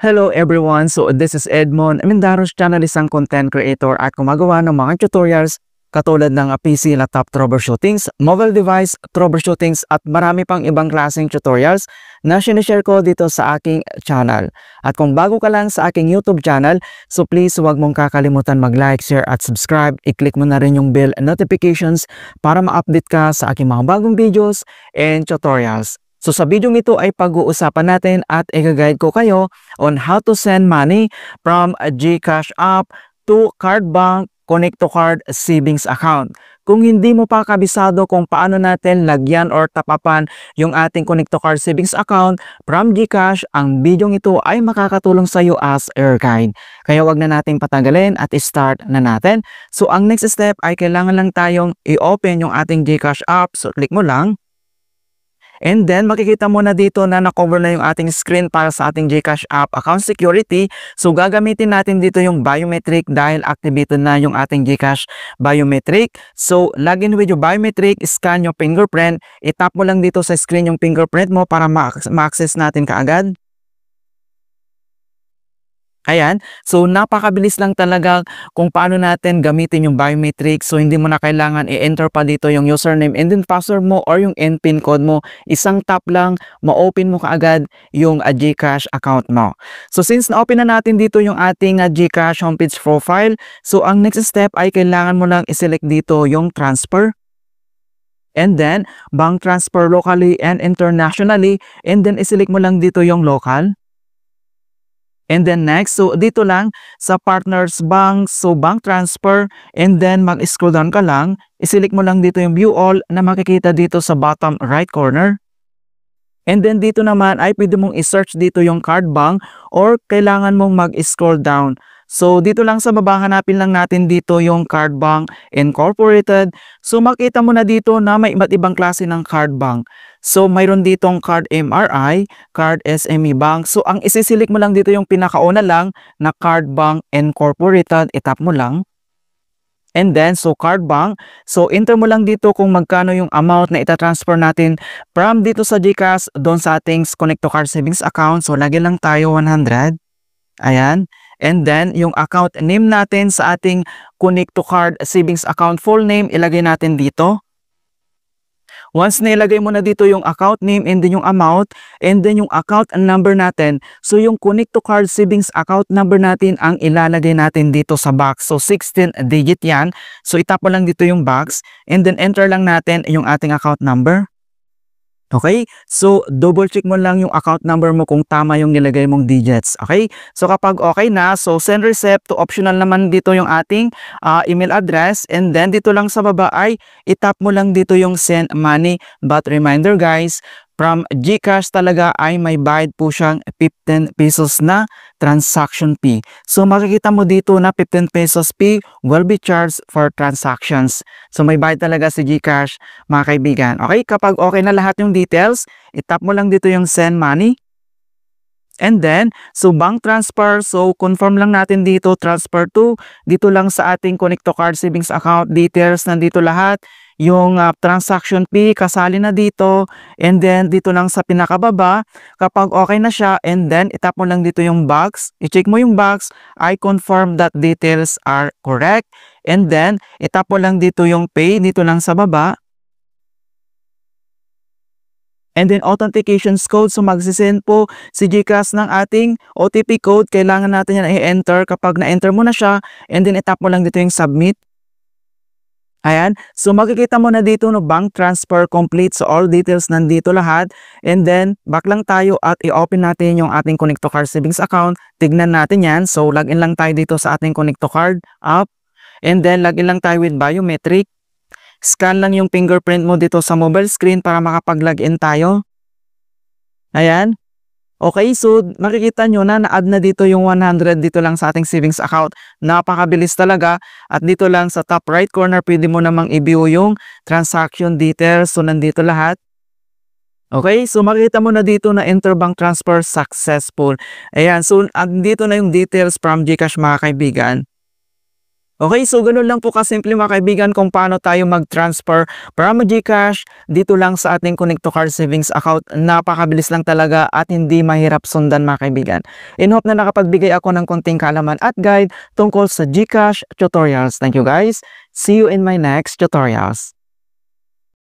Hello everyone! So this is Edmond Amendaros channel, isang content creator at gumagawa ng mga tutorials katulad ng PC laptop troubleshootings, mobile device troubleshootings at marami pang ibang klaseng tutorials na sinishare ko dito sa aking channel. At kung bago ka lang sa aking YouTube channel, so please huwag mong kakalimutan mag-like, share at subscribe. I-click mo na rin yung bell notifications para ma-update ka sa aking mga bagong videos and tutorials. So sa video ito ay pag-uusapan natin at i-guide ko kayo on how to send money from a GCash app to Cardbank Connect to Card Savings Account. Kung hindi mo pa kabisado kung paano natin lagyan or tapapan yung ating Connect to Card Savings Account from GCash, ang video ito ay makakatulong sa iyo as a guide. Kaya wag na nating patagalin at start na natin. So ang next step ay kailangan lang tayong i-open yung ating GCash app. So click mo lang. And then, makikita mo na dito na na-cover na yung ating screen para sa ating GCash app account security. So, gagamitin natin dito yung biometric dahil activated na yung ating GCash biometric. So, login with your biometric, scan your fingerprint. I-tap mo lang dito sa screen yung fingerprint mo para ma-access natin kaagad. Ayan, so napakabilis lang talaga kung paano natin gamitin yung biometric. So hindi mo na kailangan i-enter pa dito yung username and then password mo or yung NPIN code mo. Isang tap lang, ma-open mo kaagad yung GCash account mo. So since na-open na natin dito yung ating GCash homepage profile, so ang next step ay kailangan mo lang i-select dito yung transfer. And then, bank transfer locally and internationally. And then, i-select mo lang dito yung local. And then next, so dito lang sa partners bank, so bank transfer, and then mag-scroll down ka lang, i-select mo lang dito yung view all na makikita dito sa bottom right corner. And then dito naman ay pwede mong i-search dito yung card bank or kailangan mong mag-scroll down. So dito lang sa baba, hanapin lang natin dito yung Cardbank Incorporated. So makita mo na dito na may iba't ibang klase ng Cardbank. So mayroon ditong Card MRI, Card SME Bank. So ang isisilik mo lang dito yung pinakauna lang na Cardbank Incorporated. I-tap mo lang. And then, so Cardbank, so enter mo lang dito kung magkano yung amount na itatransfer natin from dito sa GCash doon sa ating Connect to Card Savings Account. So lagyan lang tayo 100. Ayan. And then, yung account name natin sa ating Connect to Card Savings Account full name, ilagay natin dito. Once na ilagay mo na dito yung account name and then yung amount and then yung account number natin, so yung Connect to Card Savings Account number natin ang ilalagay natin dito sa box. So 16 digit yan. So itap mo lang dito yung box and then enter lang natin yung ating account number. Okay? So, double check mo lang yung account number mo kung tama yung nilagay mong digits. Okay? So, kapag okay na, so send receipt to optional naman dito yung ating email address. And then, dito lang sa baba ay itap mo lang dito yung send money. But reminder guys, from GCash talaga ay may bayad po siyang 15 pesos na transaction fee. So makikita mo dito na 15 pesos fee will be charged for transactions. So may bayad talaga si GCash mga kaibigan. Okay, kapag okay na lahat yung details, itap mo lang dito yung send money. And then, so bank transfer, so confirm lang natin dito, transfer to, dito lang sa ating Connect to Card Savings Account details, nandito lahat. Yung transaction fee, kasali na dito. And then, dito lang sa pinakababa, kapag okay na siya, and then, itap mo lang dito yung box. I-check mo yung box, I confirm that details are correct. And then, itap mo lang dito yung pay, dito lang sa baba. And then, authentication code. So, magsisend po si GCash ng ating OTP code. Kailangan natin yan i-enter. Kapag na-enter mo na siya, and then, itap mo lang dito yung submit. Ayan. So, makikita mo na dito no bank transfer complete. So, all details nandito lahat. And then, back lang tayo at i-open natin yung ating Connect to Card Savings Account. Tignan natin yan. So, login lang tayo dito sa ating Connect to Card app. And then, login lang tayo with biometric. Scan lang yung fingerprint mo dito sa mobile screen para makapag-login tayo. Ayan. Okay, so makikita nyo na na-add na dito yung 100 dito lang sa ating savings account. Napakabilis talaga. At dito lang sa top right corner, pwede mo namang i-view yung transaction details. So, nandito lahat. Okay, so makikita mo na dito na interbank transfer successful. Ayan, so dito na yung details from GCash mga kaibigan. Okay, so gano'n lang po kasimple mga kaibigan kung paano tayo mag-transfer from GCash dito lang sa ating Connect to Car Savings account. Napakabilis lang talaga at hindi mahirap sundan mga kaibigan. In hope na nakapagbigay ako ng konting kaalaman at guide tungkol sa GCash tutorials. Thank you guys. See you in my next tutorials.